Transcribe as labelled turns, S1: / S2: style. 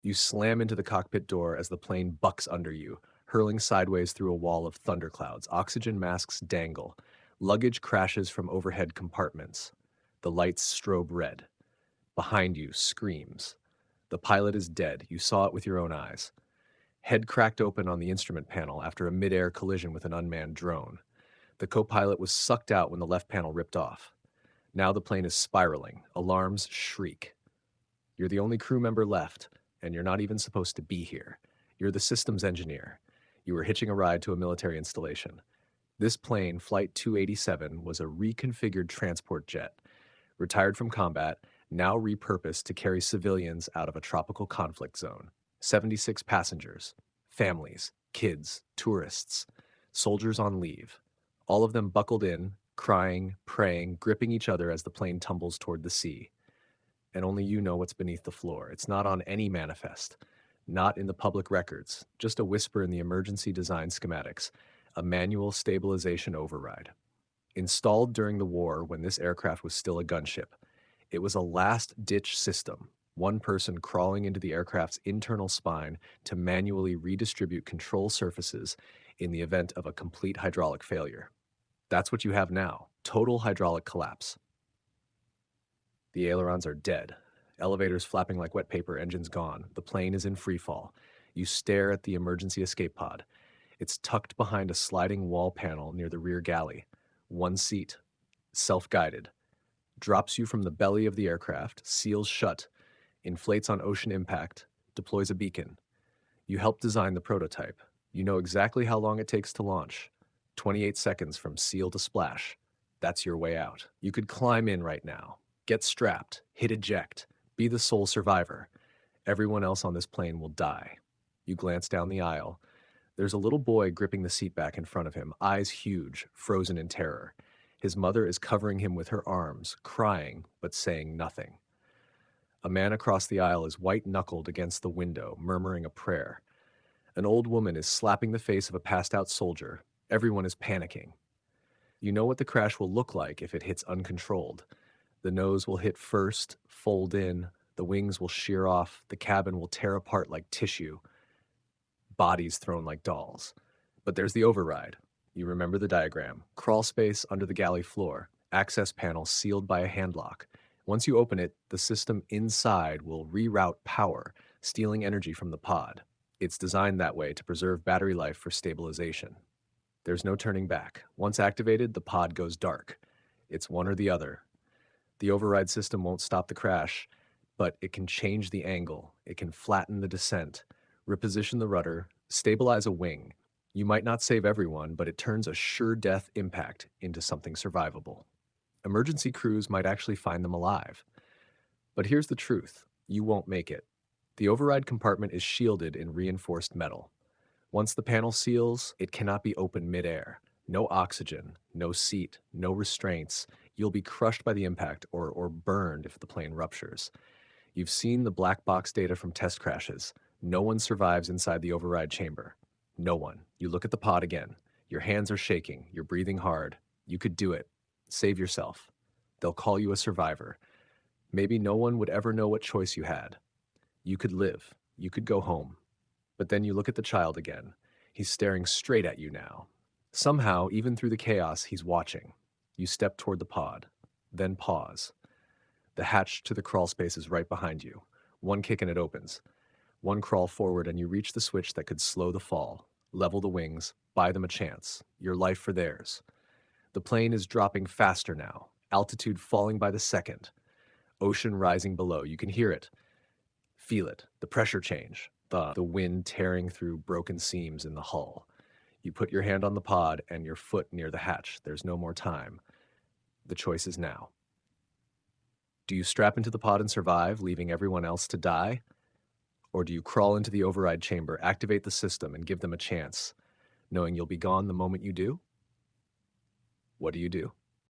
S1: You slam into the cockpit door as the plane bucks under you, hurling sideways through a wall of thunderclouds. Oxygen masks dangle. Luggage crashes from overhead compartments. The lights strobe red. Behind you, screams. The pilot is dead. You saw it with your own eyes. Head cracked open on the instrument panel after a mid-air collision with an unmanned drone. The co-pilot was sucked out when the left panel ripped off. Now the plane is spiraling. Alarms shriek. You're the only crew member left, and you're not even supposed to be here. You're the systems engineer. You were hitching a ride to a military installation. This plane, Flight 287, was a reconfigured transport jet, retired from combat, now repurposed to carry civilians out of a tropical conflict zone. 76 passengers, families, kids, tourists, soldiers on leave, all of them buckled in, crying, praying, gripping each other as the plane tumbles toward the sea. And only you know what's beneath the floor. It's not on any manifest, not in the public records, just a whisper in the emergency design schematics, a manual stabilization override. Installed during the war when this aircraft was still a gunship, it was a last-ditch system, one person crawling into the aircraft's internal spine to manually redistribute control surfaces in the event of a complete hydraulic failure. That's what you have now, total hydraulic collapse. The ailerons are dead. Elevators flapping like wet paper, engines gone. The plane is in free fall. You stare at the emergency escape pod. It's tucked behind a sliding wall panel near the rear galley. One seat, self-guided. Drops you from the belly of the aircraft, seals shut, inflates on ocean impact, deploys a beacon. You helped design the prototype. You know exactly how long it takes to launch. 28 seconds from seal to splash. That's your way out. You could climb in right now. Get strapped, hit eject, be the sole survivor. Everyone else on this plane will die. You glance down the aisle. There's a little boy gripping the seat back in front of him, eyes huge, frozen in terror. His mother is covering him with her arms, crying, but saying nothing. A man across the aisle is white-knuckled against the window, murmuring a prayer. An old woman is slapping the face of a passed-out soldier. Everyone is panicking. You know what the crash will look like if it hits uncontrolled. The nose will hit first, fold in, the wings will shear off, the cabin will tear apart like tissue, bodies thrown like dolls. But there's the override. You remember the diagram. Crawl space under the galley floor, access panel sealed by a handlock. Once you open it, the system inside will reroute power, stealing energy from the pod. It's designed that way to preserve battery life for stabilization. There's no turning back. Once activated, the pod goes dark. It's one or the other. The override system won't stop the crash, but it can change the angle. It can flatten the descent, reposition the rudder, stabilize a wing. You might not save everyone, but it turns a sure death impact into something survivable. Emergency crews might actually find them alive. But here's the truth. You won't make it. The override compartment is shielded in reinforced metal. Once the panel seals, it cannot be opened midair. No oxygen, no seat, no restraints. You'll be crushed by the impact or burned if the plane ruptures. You've seen the black box data from test crashes. No one survives inside the override chamber. No one. You look at the pod again. Your hands are shaking. You're breathing hard. You could do it. Save yourself. They'll call you a survivor. Maybe no one would ever know what choice you had. You could live. You could go home. But then you look at the child again. He's staring straight at you now. Somehow, even through the chaos, he's watching. You step toward the pod. Then pause. The hatch to the crawl space is right behind you. One kick and it opens. One crawl forward and you reach the switch that could slow the fall, level the wings, buy them a chance, your life for theirs. The plane is dropping faster now, altitude falling by the second. Ocean rising below. You can hear it. Feel it. The pressure change. The wind tearing through broken seams in the hull. You put your hand on the pod and your foot near the hatch. There's no more time. The choice is now. Do you strap into the pod and survive, leaving everyone else to die? Or do you crawl into the override chamber, activate the system, and give them a chance, knowing you'll be gone the moment you do? What do you do?